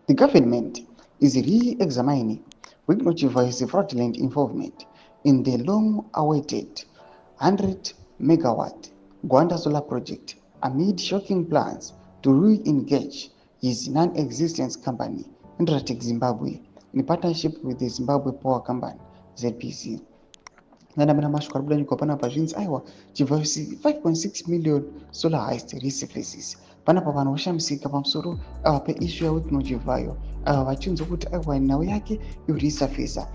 The government is re-examining Chivhayo's fraudulent involvement in the long-awaited 100 megawatt Gwanda solar project amid shocking plans to re-engage his non-existent company, Intratech Zimbabwe, in partnership with the Zimbabwe Power Company, ZPC. Nandamana mashukar nyuko panapa zvinzi aiwa Chivhayo 5.6 million solar heist resurfaces panapa vanhu vashamisika pamusoro peissue yaWhitney Chivhayo vachinzwa kuti aiwa nhau yake yoresurfacer.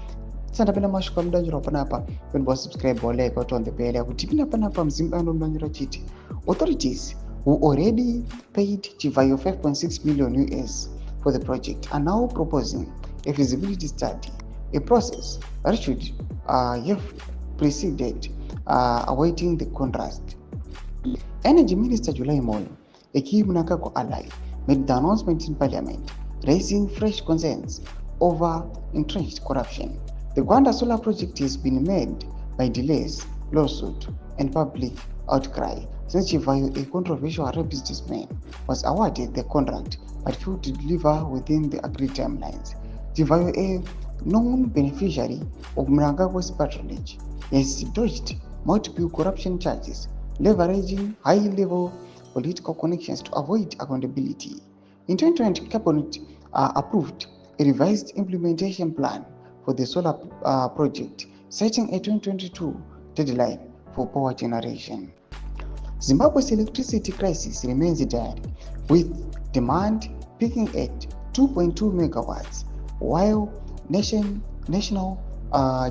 Sandapenda mashukar mudanjura panapa when subscribe like on the bell yakuti pina panapa mzimba anondanyura chiti authorities who already paid Chivhayo 5.6 million US for the project are now proposing a feasibility study, a process that should have preceded awaiting the contract. Energy Minister July Moyo, a key mnangagwa ally, made the announcement in Parliament, raising fresh concerns over entrenched corruption. The Gwanda solar project has been made by delays, lawsuit, and public outcry since Chivhayo, a controversial Arab businessman, was awarded the contract but failed to deliver within the agreed timelines. Chivhayo, a known beneficiary of mnangagwa's patronage, has dodged multiple corruption charges, leveraging high-level political connections to avoid accountability. In 2020, Cabinet approved a revised implementation plan for the solar project, setting a 2022 deadline for power generation. Zimbabwe's electricity crisis remains dire, with demand peaking at 2.2 megawatts, while national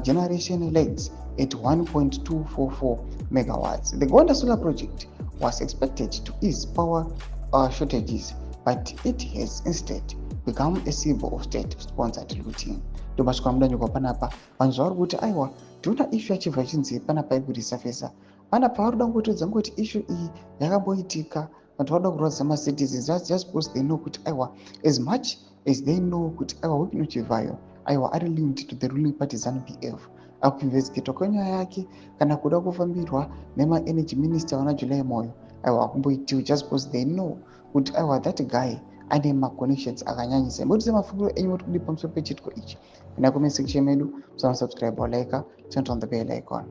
generation lags at 1.244 megawatts. The Gwanda solar project was expected to ease power shortages, but it has instead become a symbol of state-sponsored looting. Domashukwa mudanyuka panapa vanhu zvavari kuti aiwa tiona issue yachibva chinzi panapa ikuresurfacer panapa vari kuda kungotodza ngoti issue iyi yakamboitika vanhu vakuda kurodza macitizens just because they know kuti aiwa as much as they know kuti aiwa Whitney Chivhayo aiwa ari linked to the ruling party ZANU-PF akuinvestigeta kwenyaya yake kana kuda kufambirwa nema-energy minister vana July Moyo aiwa akumboitiwa just because they know kuti aiwa that guy ane ma-connections akanyanyisa. Mbotise mafunguro enyu kuti kudi pamusoro pechitiko ichi. Ina comment section medu, subscribe or like, turn on the bell icon.